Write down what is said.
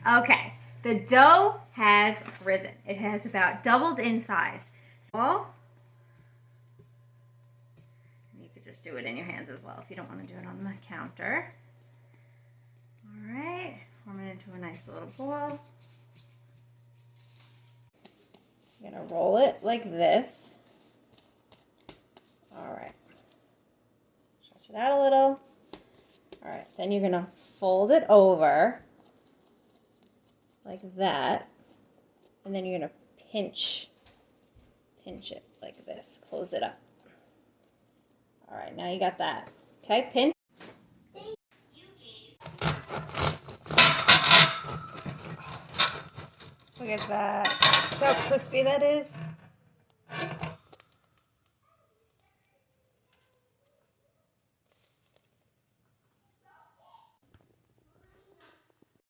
Okay, the dough has risen. It has about doubled in size. So you could just do it in your hands as well if you don't want to do it on the counter. All right, form it into a nice little ball. You're gonna roll it like this. All right, stretch it out a little. All right, then you're gonna fold it over like that, and then you're gonna pinch it like this, close it up. All right, now you got that. Okay, pinch. Look at that. See how crispy that is?